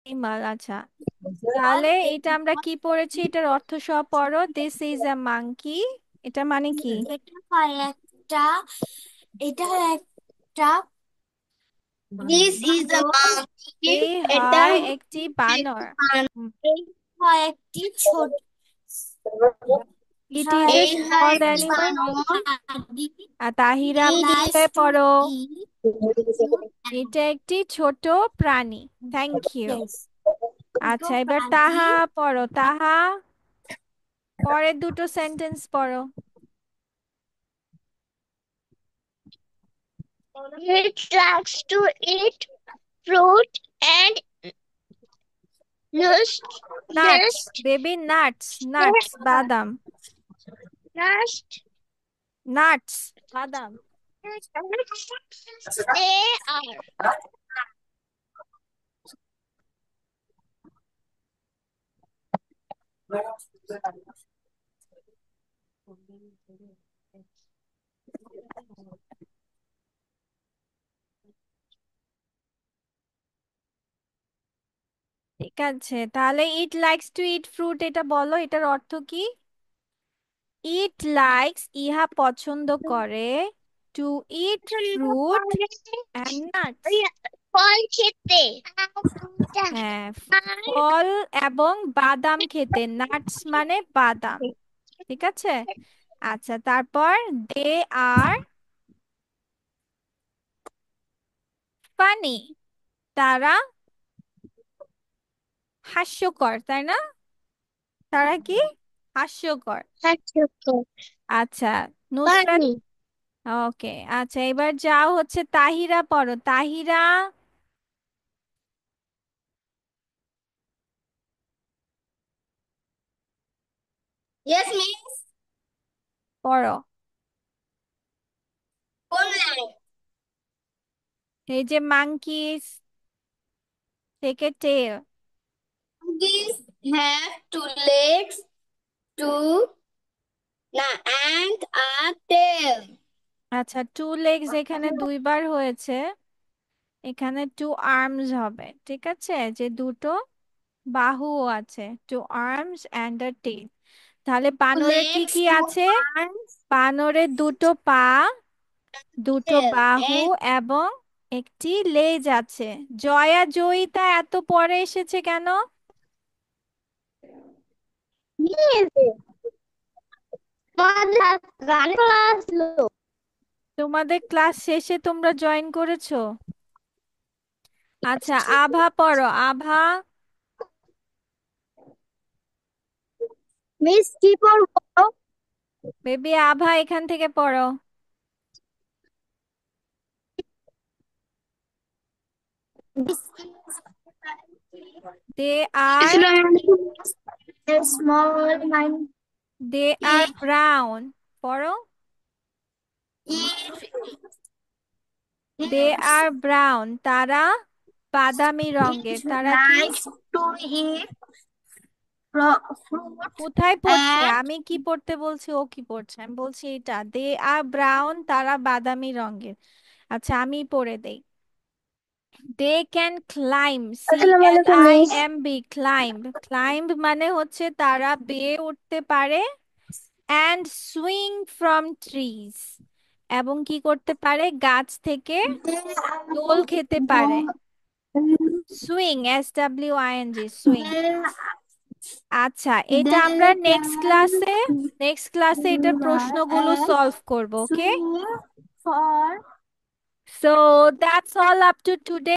Animal, আচ্ছা। তাহলে এটা আমরা কি পড়েছি, এটার অর্থ সহ পড়ো। দিস ইজ আ মাঙ্কি, এটা মানে কি? এটা হয় একটা, এটা হয় একটা, দিস ইজ আ মাঙ্কি। এই এটা হয় একটি হচ্ছে বানর। এই হয় একটি ছোট, ইট ইজ এ এই হয় স্মল একটি অ্যানিমাল। বানর। আর তাহিরা He likes পড়ে to পড়ো, eat food and এটা একটি ছোট প্রাণী। Thank you. yes. আচ্ছা, দুটো এবার প্রাণী। তাহা পড়ো। তাহা পরের দুটো সেন্টেন্স পড়ো। He likes to eat fruit and nuts. Nuts, Nuts. Baby, nuts, nuts বাদাম। Nuts. নাটস বাদাম। They are. ঠিক আছে, তাহলে ইট লাইকস টু ইট ফ্রুট, এটা বলো, এটার অর্থ কি? ইট লাইকস, ইহা পছন্দ করে, to eat fruit and nuts. ফল খেতে। হ্যাঁ, ফল এবং বাদাম খেতে, নাটস মানে বাদাম। ঠিক আছে। আচ্ছা, তারপর দে আর ফানি, তারা হাস্যকর, তাই না? তারা কি হাস্যকর? আচ্ছা, নুসরাত। Funny. ওকে, আচ্ছা, এবার যাও হচ্ছে তাহিরা পড়ো। Tahira Yes, miss. পড়ো। কোন line? এই যে মাঙ্কিস থেকে টেল। Monkeys have two legs, two and a tail. আচ্ছা, টু লেগস এখানে দুইবার হয়েছে, এখানে টু আর্মস হবে। ঠিক আছে, যে দুটো বাহু আছে, টু আর্মস অ্যান্ড আ টেল। তাহলে Two বানরের কি legs, কি two আছে? arms, বানরের দুটো পা, দুটো tail. বাহু And এবং একটি লেজ আছে। জয়া জয়িতা এত পরে এসেছে কেন? yes. গান ক্লাস লো। তোমাদের ক্লাস শেষে তোমরা জয়েন করেছো? আচ্ছা, আভা পড়ো। আভা, মিস কি পড়বো? বেবি আভা এখান থেকে পড়ো। They are, Small mind. They are brown, পড়ো। If they if are brown, তারা বাদামি রঙের। if তারা কি? likes to eat fruit কোথায় পড়ছে? and আমি কি পড়তে বলছি, ও কি পড়ছে? আমি বলছি এটা, দে আর ব্রাউন, তারা বাদামি রঙের। আচ্ছা, আমি পড়ে দেই। দে ক্যান ক্লাইম্ব, সি আসসালামু এল আলাইকুম আই মিস। M B climb. ক্লাইম্ব মানে হচ্ছে তারা বেয়ে উঠতে পারে। অ্যান্ড সুইং ফ্রম ট্রিজ, এবং কি করতে পারে, গাছ থেকে দোল খেতে পারে। Swing, SWING, swing. আচ্ছা, এটা আমরা They can নেক্সট ক্লাসে এটার প্রশ্নগুলো and সলভ করব। ওকে, swing for so that's all up to today.